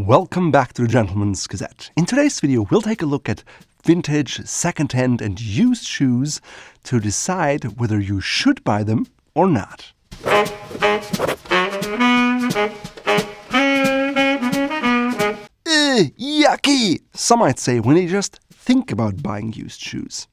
Welcome back to the Gentleman's Gazette. In today's video, we'll take a look at vintage, second-hand, and used shoes to decide whether you should buy them or not. Yucky! Some might say when they just think about buying used shoes.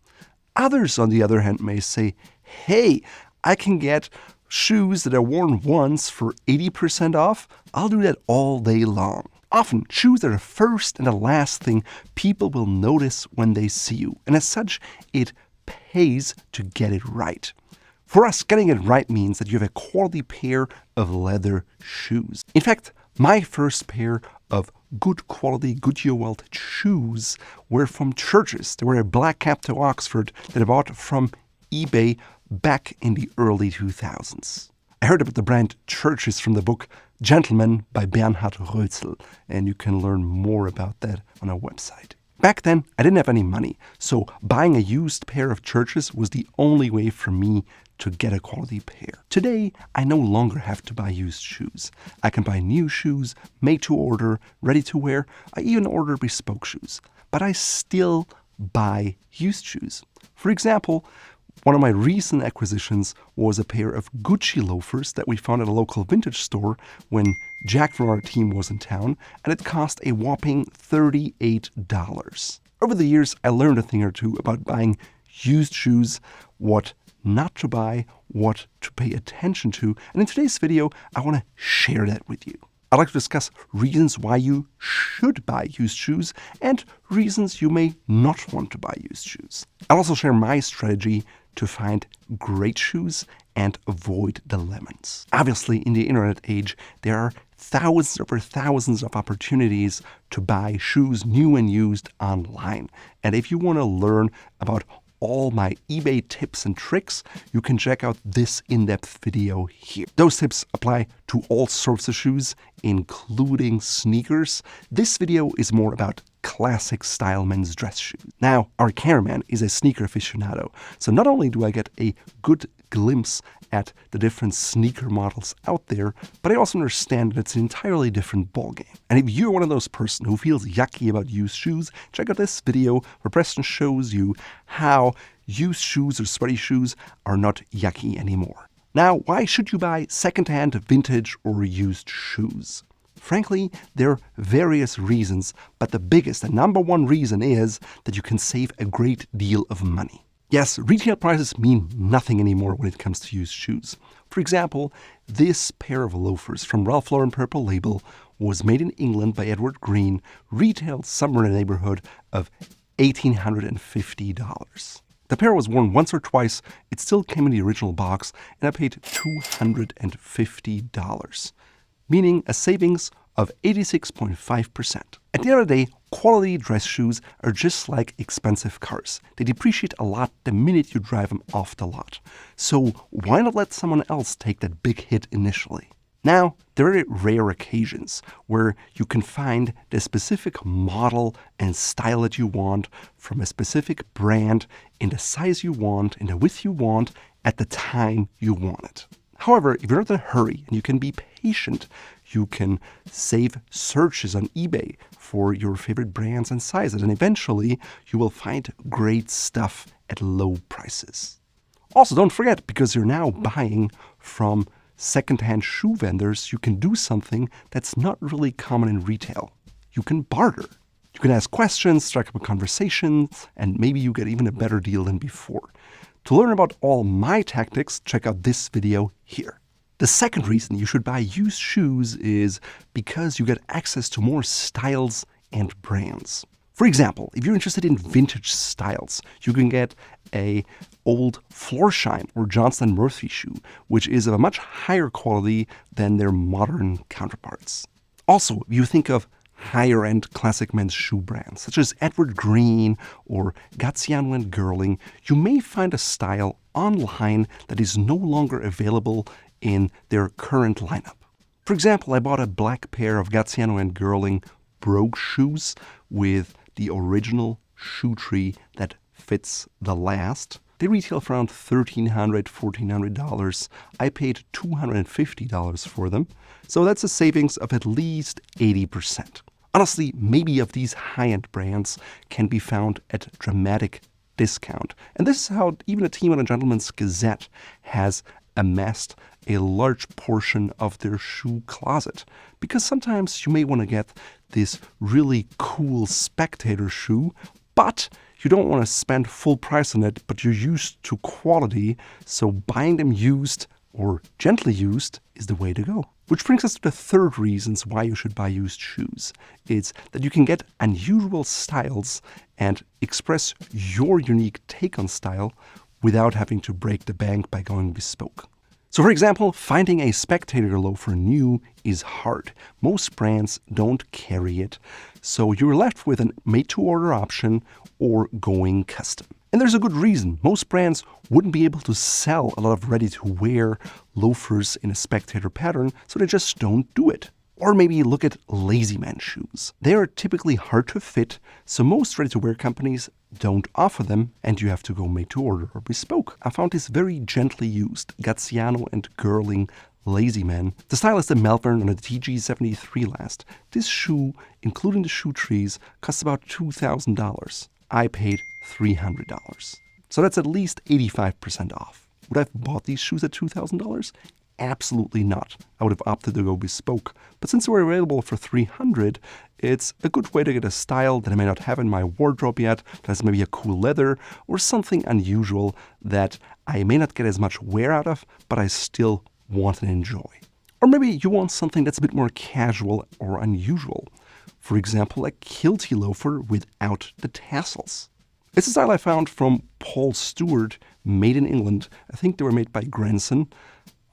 Others, on the other hand, may say, hey, I can get shoes that are worn once for 80% off. I'll do that all day long. Often, shoes are the first and the last thing people will notice when they see you. And as such, it pays to get it right. For us, getting it right means that you have a quality pair of leather shoes. In fact, my first pair of good quality Goodyear welted shoes were from Churches. They were a black cap to Oxford that I bought from eBay back in the early 2000s. I heard about the brand Churches from the book Gentleman by Bernhard Rötzel, and you can learn more about that on our website. Back then, I didn't have any money, so buying a used pair of Churches was the only way for me to get a quality pair. Today, I no longer have to buy used shoes. I can buy new shoes, made to order, ready to wear. I even order bespoke shoes. But I still buy used shoes. For example, one of my recent acquisitions was a pair of Gucci loafers that we found at a local vintage store when Jack from our team was in town, and it cost a whopping $38. Over the years, I learned a thing or two about buying used shoes, what not to buy, what to pay attention to, and in today's video, I want to share that with you. I'd like to discuss reasons why you should buy used shoes and reasons you may not want to buy used shoes. I'll also share my strategy to find great shoes and avoid the lemons. Obviously, in the internet age, there are thousands of opportunities to buy shoes new and used online. And if you want to learn about all my eBay tips and tricks, you can check out this in-depth video here. Those tips apply to all sorts of shoes, including sneakers. This video is more about classic style men's dress shoes. Now, our cameraman is a sneaker aficionado, so not only do I get a good glimpse at the different sneaker models out there, but I also understand that it's an entirely different ballgame. And if you're one of those person who feels yucky about used shoes, check out this video where Preston shows you how used shoes or sweaty shoes are not yucky anymore. Now, why should you buy secondhand, vintage, or used shoes? Frankly, there are various reasons, but the biggest and number one reason is that you can save a great deal of money. Yes, retail prices mean nothing anymore when it comes to used shoes. For example, this pair of loafers from Ralph Lauren Purple Label was made in England by Edward Green, retailed somewhere in the neighborhood of $1,850. The pair was worn once or twice, it still came in the original box, and I paid $250. Meaning a savings of 86.5%. At the end of the day, quality dress shoes are just like expensive cars. They depreciate a lot the minute you drive them off the lot. So why not let someone else take that big hit initially? Now, there are rare occasions where you can find the specific model and style that you want from a specific brand in the size you want, in the width you want, at the time you want it. However, if you're not in a hurry and you can be patient, you can save searches on eBay for your favorite brands and sizes, and eventually you will find great stuff at low prices. Also, don't forget, because you're now buying from secondhand shoe vendors, you can do something that's not really common in retail. You can barter. You can ask questions, strike up a conversation, and maybe you get even a better deal than before. To learn about all my tactics, check out this video here. The second reason you should buy used shoes is because you get access to more styles and brands. For example, if you're interested in vintage styles, you can get a old Florsheim or Johnston & Murphy shoe, which is of a much higher quality than their modern counterparts. Also, if you think of higher-end classic men's shoe brands, such as Edward Green or Gaziano Girling, you may find a style online that is no longer available in their current lineup. For example, I bought a black pair of Gaziano Girling brogue shoes with the original shoe tree that fits the last. They retail for around $1,300, $1,400. I paid $250 for them, so that's a savings of at least 80%. Honestly, maybe of these high-end brands can be found at dramatic discount. And this is how even a team at a Gentleman's Gazette has amassed a large portion of their shoe closet. Because sometimes you may want to get this really cool spectator shoe, but you don't want to spend full price on it, but you're used to quality, so buying them used or gently used is the way to go. Which brings us to the third reasons why you should buy used shoes. It's that you can get unusual styles and express your unique take on style without having to break the bank by going bespoke. So for example, finding a spectator loafer new is hard. Most brands don't carry it, so you're left with a made-to-order option or going custom. And there's a good reason. Most brands wouldn't be able to sell a lot of ready-to-wear loafers in a spectator pattern, so they just don't do it. Or maybe look at lazy man shoes. They are typically hard to fit, so most ready-to-wear companies don't offer them, and you have to go made to order or bespoke. I found this very gently used Gaziano and Girling Lazy Man. The style is the Melbourne on a TG73 last. This shoe, including the shoe trees, costs about $2,000. I paid $300. So that's at least 85% off. Would I have bought these shoes at $2,000? Absolutely not. I would have opted to go bespoke. But since they were available for $300, it's a good way to get a style that I may not have in my wardrobe yet, that has maybe a cool leather or something unusual that I may not get as much wear out of, but I still want and enjoy. Or maybe you want something that's a bit more casual or unusual. For example, a kilty loafer without the tassels. It's a style I found from Paul Stewart, made in England. I think they were made by Grenson.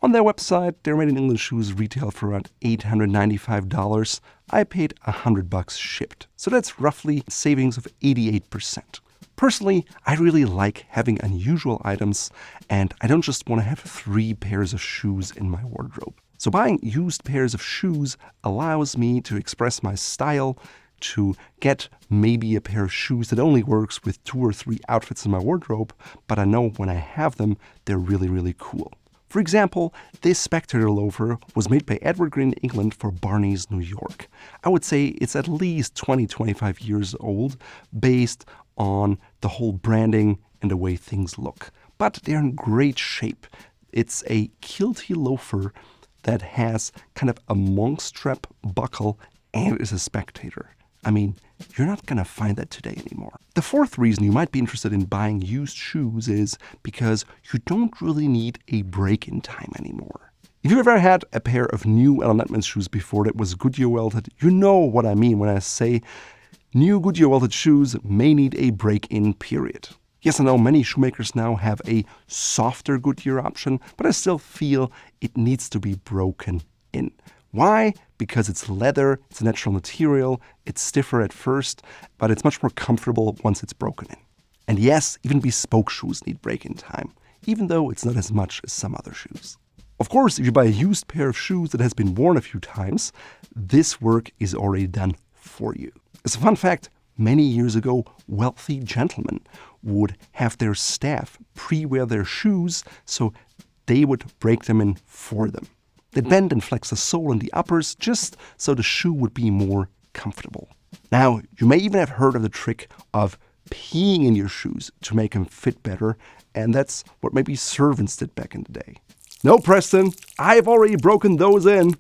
On their website, their made in England shoes retail for around $895. I paid $100 shipped. So that's roughly savings of 88%. Personally, I really like having unusual items, and I don't just want to have 3 pairs of shoes in my wardrobe. So buying used pairs of shoes allows me to express my style, to get maybe a pair of shoes that only works with 2 or 3 outfits in my wardrobe, but I know when I have them, they're really, really cool. For example, this spectator loafer was made by Edward Green in England for Barney's, New York. I would say it's at least 20-25 years old, based on the whole branding and the way things look. But they're in great shape. It's a kilty loafer that has kind of a monk strap buckle and is a spectator. I mean, you're not going to find that today anymore. The fourth reason you might be interested in buying used shoes is because you don't really need a break-in time anymore. If you've ever had a pair of new Alan Netman shoes before that was Goodyear welted, you know what I mean when I say new Goodyear welted shoes may need a break-in period. Yes, I know many shoemakers now have a softer Goodyear option, but I still feel it needs to be broken in. Why? Because it's leather, it's a natural material, it's stiffer at first, but it's much more comfortable once it's broken in. And yes, even bespoke shoes need break-in time, even though it's not as much as some other shoes. Of course, if you buy a used pair of shoes that has been worn a few times, this work is already done for you. As a fun fact, many years ago, wealthy gentlemen would have their staff pre-wear their shoes so they would break them in for them. They'd bend and flex the sole in the uppers just so the shoe would be more comfortable. Now, you may even have heard of the trick of peeing in your shoes to make them fit better, and that's what maybe servants did back in the day. No, Preston, I've already broken those in.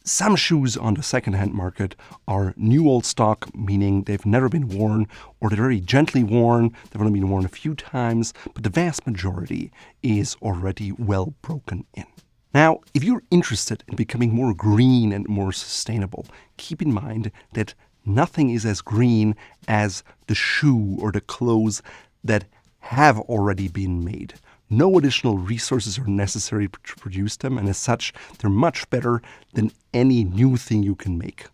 Some shoes on the secondhand market are new old stock, meaning they've never been worn, or they're very gently worn, they've only been worn a few times, but the vast majority is already well broken in. Now, if you're interested in becoming more green and more sustainable, keep in mind that nothing is as green as the shoe or the clothes that have already been made. No additional resources are necessary to produce them, and as such, they're much better than any new thing you can make.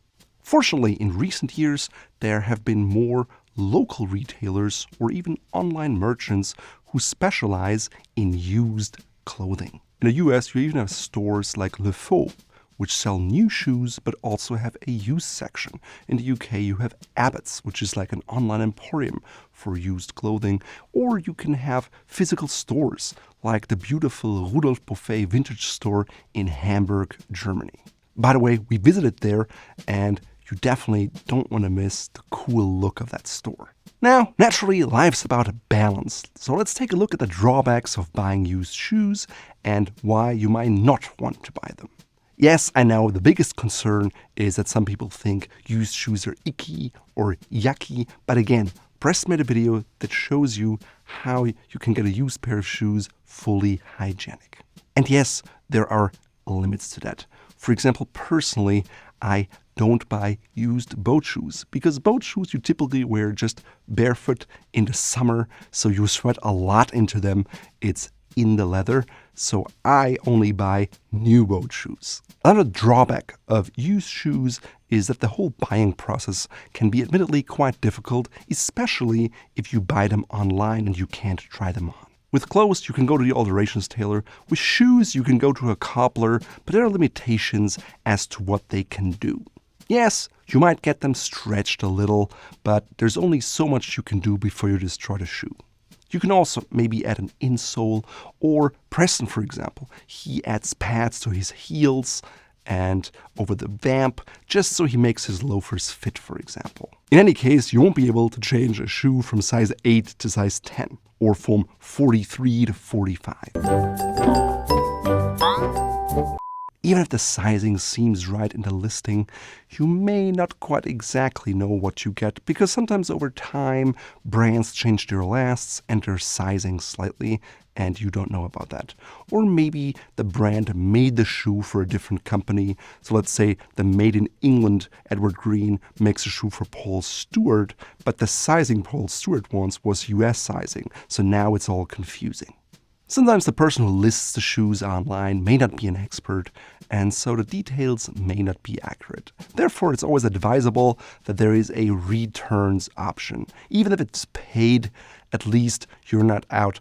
Fortunately, in recent years, there have been more local retailers or even online merchants who specialize in used clothing. In the US, you even have stores like Le Faux, which sell new shoes but also have a used section. In the UK, you have Abbott's, which is like an online emporium for used clothing. Or you can have physical stores like the beautiful Rudolf Buffet vintage store in Hamburg, Germany. By the way, we visited there, and you definitely don't want to miss the cool look of that store. Now, naturally, life's about a balance, so let's take a look at the drawbacks of buying used shoes and why you might not want to buy them. Yes, I know the biggest concern is that some people think used shoes are icky or yucky, but again, Preston made a video that shows you how you can get a used pair of shoes fully hygienic. And yes, there are limits to that. For example, personally, I don't buy used boat shoes because boat shoes you typically wear just barefoot in the summer, so you sweat a lot into them. It's in the leather, so I only buy new boat shoes. Another drawback of used shoes is that the whole buying process can be admittedly quite difficult, especially if you buy them online and you can't try them on. With clothes, you can go to the alterations tailor. With shoes, you can go to a cobbler, but there are limitations as to what they can do. Yes, you might get them stretched a little, but there's only so much you can do before you destroy the shoe. You can also maybe add an insole, or Preston, for example, he adds pads to his heels and over the vamp, just so he makes his loafers fit, for example. In any case, you won't be able to change a shoe from size 8 to size 10, or from 43 to 45. Even if the sizing seems right in the listing, you may not quite exactly know what you get because sometimes over time brands change their lasts and their sizing slightly and you don't know about that. Or maybe the brand made the shoe for a different company. So let's say the Made in England Edward Green makes a shoe for Paul Stewart, but the sizing Paul Stewart wants was US sizing. So now it's all confusing. Sometimes the person who lists the shoes online may not be an expert, and so the details may not be accurate. Therefore, it's always advisable that there is a returns option. Even if it's paid, at least you're not out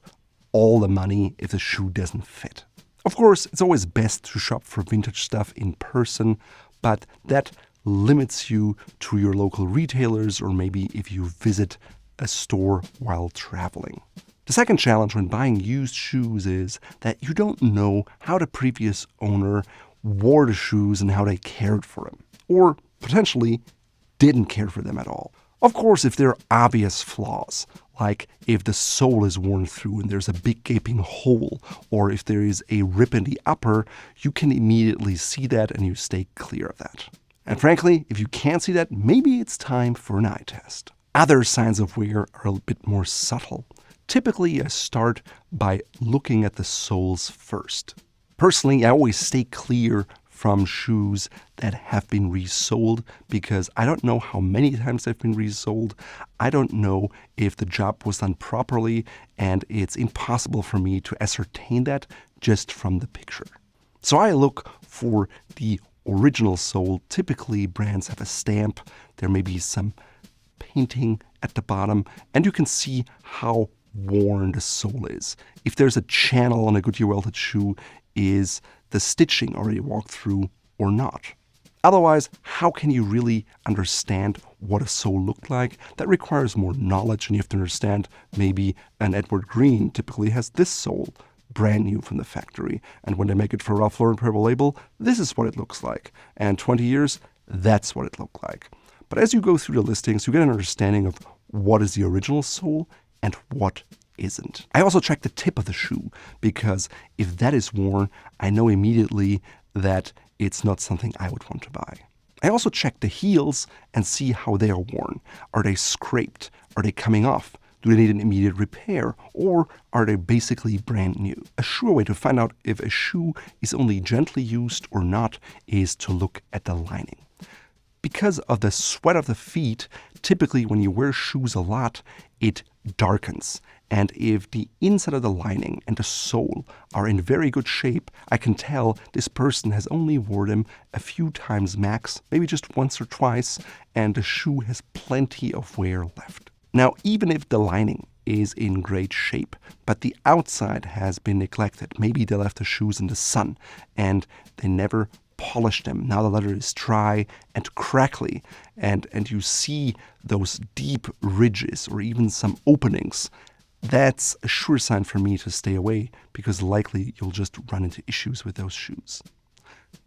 all the money if the shoe doesn't fit. Of course, it's always best to shop for vintage stuff in person, but that limits you to your local retailers or maybe if you visit a store while traveling. The second challenge when buying used shoes is that you don't know how the previous owner wore the shoes and how they cared for them, or potentially didn't care for them at all. Of course, if there are obvious flaws, like if the sole is worn through and there's a big gaping hole, or if there is a rip in the upper, you can immediately see that and you stay clear of that. And frankly, if you can't see that, maybe it's time for an eye test. Other signs of wear are a bit more subtle. Typically, I start by looking at the soles first. Personally, I always stay clear from shoes that have been resoled because I don't know how many times they've been resoled. I don't know if the job was done properly, and it's impossible for me to ascertain that just from the picture. So I look for the original sole. Typically, brands have a stamp. There may be some painting at the bottom, and you can see how worn the sole is. If there's a channel on a Goodyear welted shoe, is the stitching already walked through or not? Otherwise, how can you really understand what a sole looked like? That requires more knowledge, and you have to understand maybe an Edward Green typically has this sole brand new from the factory, and when they make it for Ralph Lauren Purple Label, this is what it looks like, and 20 years, that's what it looked like. But as you go through the listings, you get an understanding of what is the original sole and what isn't. I also check the tip of the shoe because if that is worn, I know immediately that it's not something I would want to buy. I also check the heels and see how they are worn. Are they scraped? Are they coming off? Do they need an immediate repair? Or are they basically brand new? A sure way to find out if a shoe is only gently used or not is to look at the lining. Because of the sweat of the feet, typically when you wear shoes a lot, it darkens. And if the inside of the lining and the sole are in very good shape, I can tell this person has only worn them a few times max, maybe just once or twice, and the shoe has plenty of wear left. Now, even if the lining is in great shape, but the outside has been neglected, maybe they left the shoes in the sun and they never polish them. Now the leather is dry and crackly, and you see those deep ridges or even some openings. That's a sure sign for me to stay away because likely you'll just run into issues with those shoes.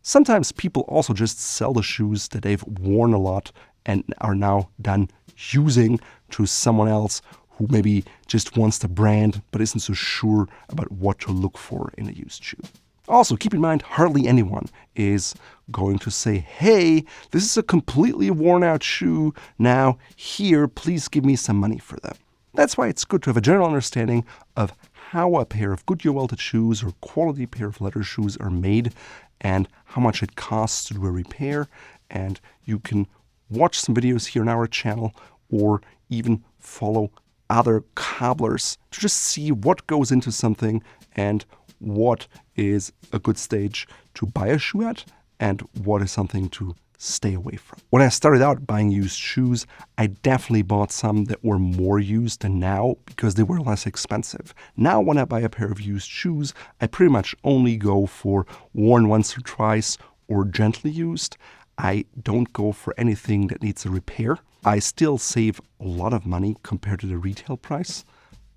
Sometimes people also just sell the shoes that they've worn a lot and are now done using to someone else who maybe just wants the brand but isn't so sure about what to look for in a used shoe. Also, keep in mind, hardly anyone is going to say, hey, this is a completely worn out shoe. Now, here, please give me some money for them. That's why it's good to have a general understanding of how a pair of Goodyear welted shoes or quality pair of leather shoes are made and how much it costs to do a repair. And you can watch some videos here on our channel or even follow other cobblers to just see what goes into something and what is a good stage to buy a shoe at and what is something to stay away from. When I started out buying used shoes, I definitely bought some that were more used than now because they were less expensive. Now when I buy a pair of used shoes, I pretty much only go for worn once or twice or gently used. I don't go for anything that needs a repair. I still save a lot of money compared to the retail price,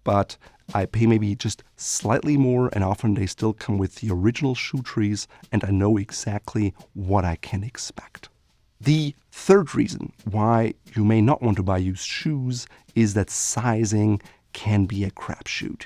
but I pay maybe just slightly more, and often they still come with the original shoe trees, and I know exactly what I can expect. The third reason why you may not want to buy used shoes is that sizing can be a crapshoot.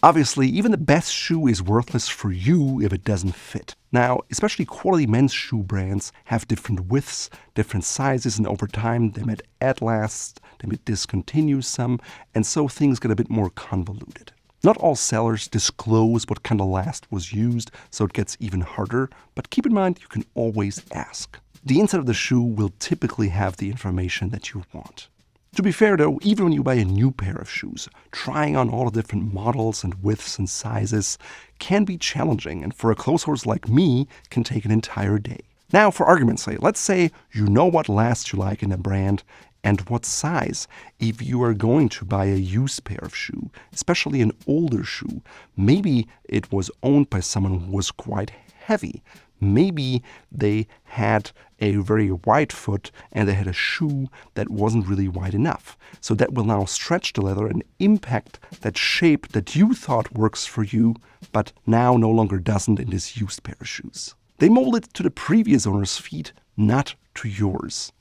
Obviously, even the best shoe is worthless for you if it doesn't fit. Now, especially quality men's shoe brands have different widths, different sizes, and over time they might add lasts, they might discontinue some, and so things get a bit more convoluted. Not all sellers disclose what kind of last was used, so it gets even harder, but keep in mind you can always ask. The inside of the shoe will typically have the information that you want. To be fair though, even when you buy a new pair of shoes, trying on all the different models and widths and sizes can be challenging, and for a clothes horse like me, can take an entire day. Now, for argument's sake, let's say you know what last you like in a brand and what size. If you are going to buy a used pair of shoe, especially an older shoe, maybe it was owned by someone who was quite heavy. Maybe they had a very wide foot and they had a shoe that wasn't really wide enough. So that will now stretch the leather and impact that shape that you thought works for you, but now no longer doesn't in this used pair of shoes. They mold it to the previous owner's feet, not to yours.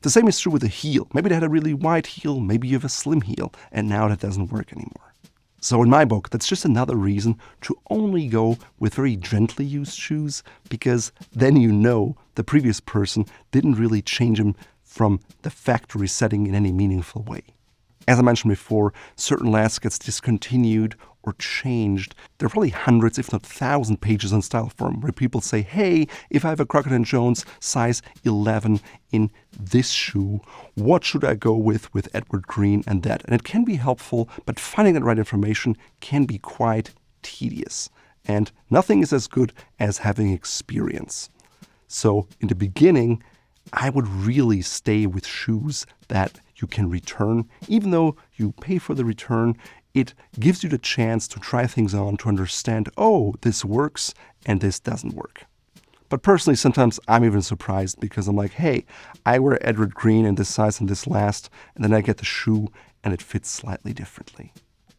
The same is true with the heel. Maybe they had a really wide heel, maybe you have a slim heel, and now that doesn't work anymore. So in my book, that's just another reason to only go with very gently used shoes, because then you know the previous person didn't really change them from the factory setting in any meaningful way. As I mentioned before, certain lasts gets discontinued or changed. There are probably hundreds, if not 1,000 pages on Style Forum where people say, hey, if I have a Crockett & Jones size 11 in this shoe, what should I go with Edward Green and that? And it can be helpful, but finding that right information can be quite tedious. And nothing is as good as having experience. So in the beginning, I would really stay with shoes that you can return. Even though you pay for the return, it gives you the chance to try things on, to understand, oh, this works and this doesn't work. But personally, sometimes I'm even surprised because I'm like, hey, I wear Edward Green in this size and this last, and then I get the shoe and it fits slightly differently.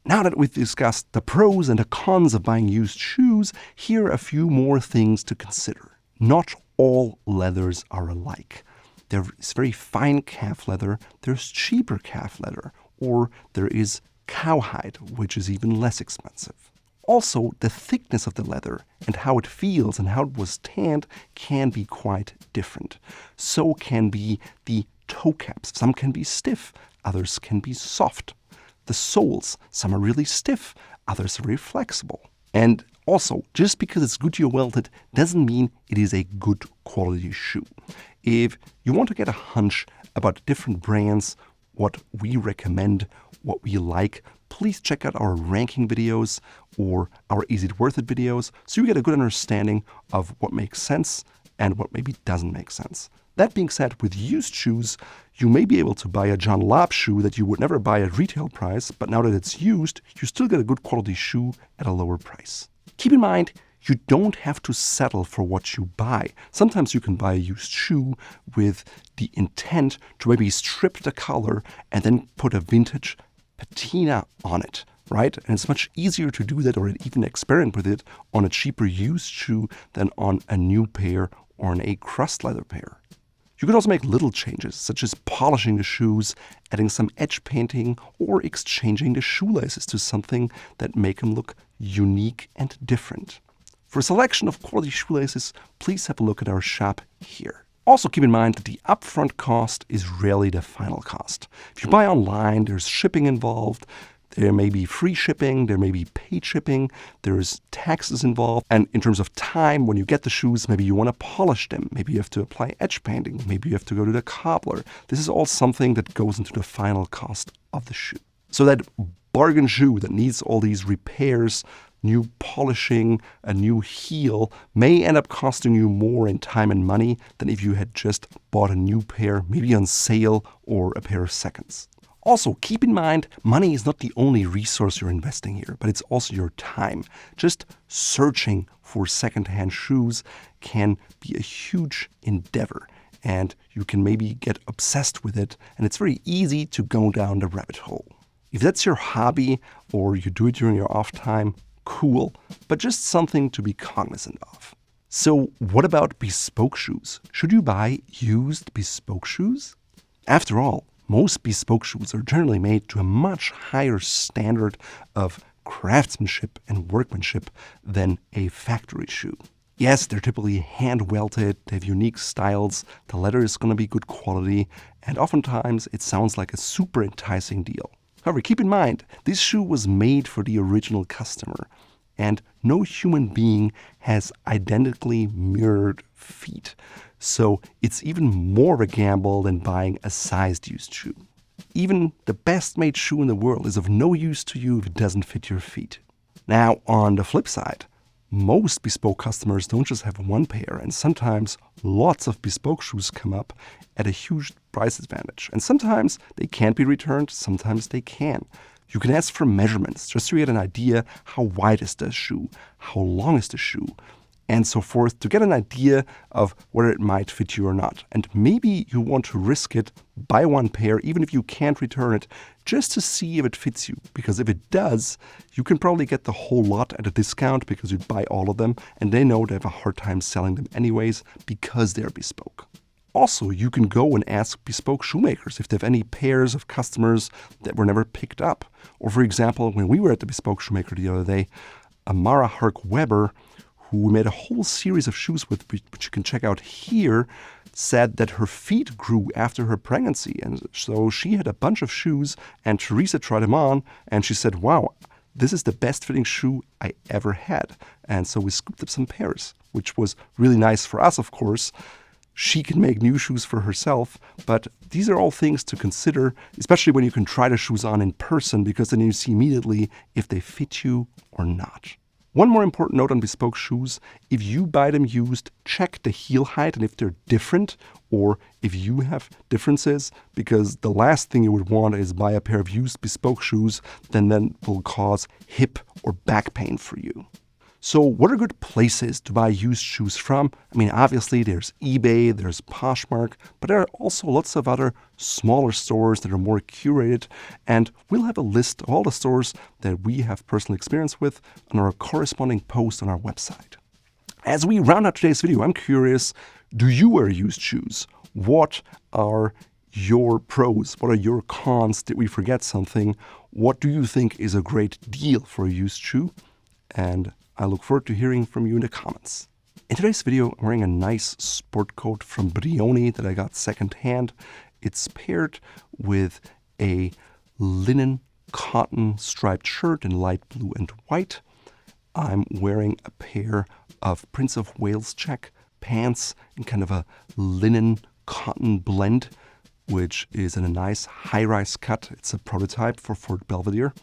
Now that we've discussed the pros and the cons of buying used shoes, here are a few more things to consider. Not all leathers are alike. There is very fine calf leather, there's cheaper calf leather, or there is cowhide, which is even less expensive. Also, the thickness of the leather and how it feels and how it was tanned can be quite different. So can be the toe caps. Some can be stiff, others can be soft. The soles, some are really stiff, others are very flexible. And also, just because it's Goodyear welted doesn't mean it is a good quality shoe. If you want to get a hunch about different brands, what we recommend, what we like, please check out our ranking videos or our Is It Worth It videos so you get a good understanding of what makes sense and what maybe doesn't make sense. That being said, with used shoes, you may be able to buy a John Lobb shoe that you would never buy at retail price, but now that it's used, you still get a good quality shoe at a lower price. Keep in mind, you don't have to settle for what you buy. Sometimes you can buy a used shoe with the intent to maybe strip the color and then put a vintage patina on it. right? And it's much easier to do that or even experiment with it on a cheaper used shoe than on a new pair or on a crust leather pair. You can also make little changes, such as polishing the shoes, adding some edge painting, or exchanging the shoelaces to something that make them look unique and different. For a selection of quality shoelaces, please have a look at our shop here. Also keep in mind that the upfront cost is rarely the final cost. If you buy online, there's shipping involved. There may be free shipping, there may be paid shipping, there's taxes involved. And in terms of time, when you get the shoes, maybe you want to polish them. Maybe you have to apply edge painting. Maybe you have to go to the cobbler. This is all something that goes into the final cost of the shoe. So that bargain shoe that needs all these repairs, new polishing, a new heel, may end up costing you more in time and money than if you had just bought a new pair, maybe on sale or a pair of seconds. Also, keep in mind, money is not the only resource you're investing here, but it's also your time. Just searching for secondhand shoes can be a huge endeavor, and you can maybe get obsessed with it, and it's very easy to go down the rabbit hole. If that's your hobby or you do it during your off time, cool, but just something to be cognizant of. So what about bespoke shoes? Should you buy used bespoke shoes? After all, most bespoke shoes are generally made to a much higher standard of craftsmanship and workmanship than a factory shoe. Yes, they're typically hand-welted, they have unique styles, the leather is going to be good quality, and oftentimes it sounds like a super enticing deal. However, keep in mind, this shoe was made for the original customer, and no human being has identically mirrored feet. So it's even more of a gamble than buying a sized used shoe. Even the best made shoe in the world is of no use to you if it doesn't fit your feet. Now, on the flip side, most bespoke customers don't just have one pair, and sometimes lots of bespoke shoes come up at a huge price advantage. And sometimes they can't be returned, sometimes they can. You can ask for measurements just to get an idea how wide is the shoe, how long is the shoe, and so forth, to get an idea of whether it might fit you or not. And maybe you want to risk it, buy one pair, even if you can't return it, just to see if it fits you. Because if it does, you can probably get the whole lot at a discount because you'd buy all of them, and they know they have a hard time selling them anyways because they're bespoke. Also, you can go and ask bespoke shoemakers if they have any pairs of customers that were never picked up. Or for example, when we were at the bespoke shoemaker the other day, Amara Hark-Weber, who we made a whole series of shoes with, which you can check out here, said that her feet grew after her pregnancy. And so she had a bunch of shoes, and Teresa tried them on, and she said, wow, this is the best fitting shoe I ever had. And so we scooped up some pairs, which was really nice for us, of course. She can make new shoes for herself, but these are all things to consider, especially when you can try the shoes on in person, because then you see immediately if they fit you or not. One more important note on bespoke shoes: if you buy them used, check the heel height and if they're different or if you have differences, because the last thing you would want is buy a pair of used bespoke shoes that then will cause hip or back pain for you. So what are good places to buy used shoes from? I mean, obviously there's eBay, there's Poshmark, but there are also lots of other smaller stores that are more curated, and we'll have a list of all the stores that we have personal experience with on our corresponding post on our website. As we round out today's video, I'm curious, do you wear used shoes? What are your pros? What are your cons? Did we forget something? What do you think is a great deal for a used shoe? And I look forward to hearing from you in the comments. In today's video, I'm wearing a nice sport coat from Brioni that I got secondhand. It's paired with a linen cotton striped shirt in light blue and white. I'm wearing a pair of Prince of Wales check pants in kind of a linen cotton blend, which is in a nice high-rise cut. It's a prototype for Fort Belvedere,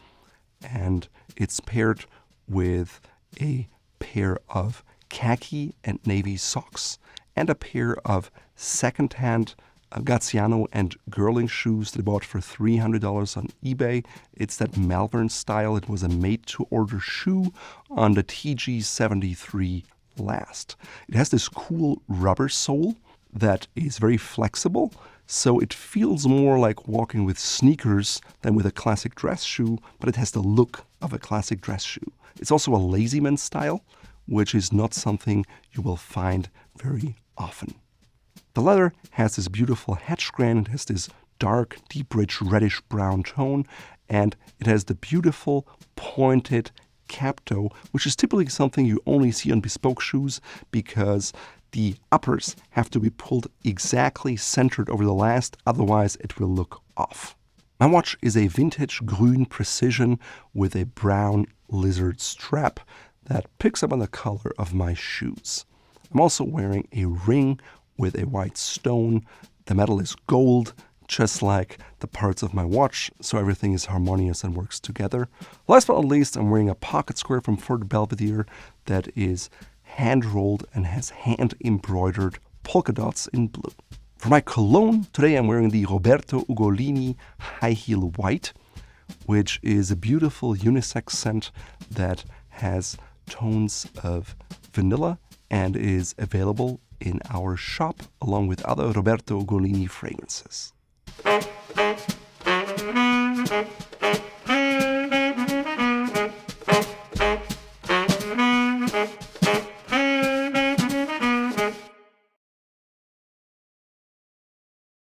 and it's paired with a pair of khaki and navy socks and a pair of second-hand Gaziano and Girling shoes that I bought for $300 on eBay. It's that Malvern style. It was a made-to-order shoe on the TG73 last. It has this cool rubber sole that is very flexible, so it feels more like walking with sneakers than with a classic dress shoe, but it has the look of a classic dress shoe. It's also a lazy man style, which is not something you will find very often. The leather has this beautiful hedge grain. It has this dark, deep, rich, reddish-brown tone, and it has the beautiful, pointed cap toe, which is typically something you only see on bespoke shoes because the uppers have to be pulled exactly centered over the last, otherwise it will look off. My watch is a vintage grün precision with a brown lizard strap that picks up on the color of my shoes. I'm also wearing a ring with a white stone. The metal is gold, just like the parts of my watch, so everything is harmonious and works together. Last but not least, I'm wearing a pocket square from Fort Belvedere that is hand-rolled and has hand-embroidered polka dots in blue. For my cologne, today I'm wearing the Roberto Ugolini High Heel White, which is a beautiful unisex scent that has tones of vanilla and is available in our shop along with other Roberto Ugolini fragrances.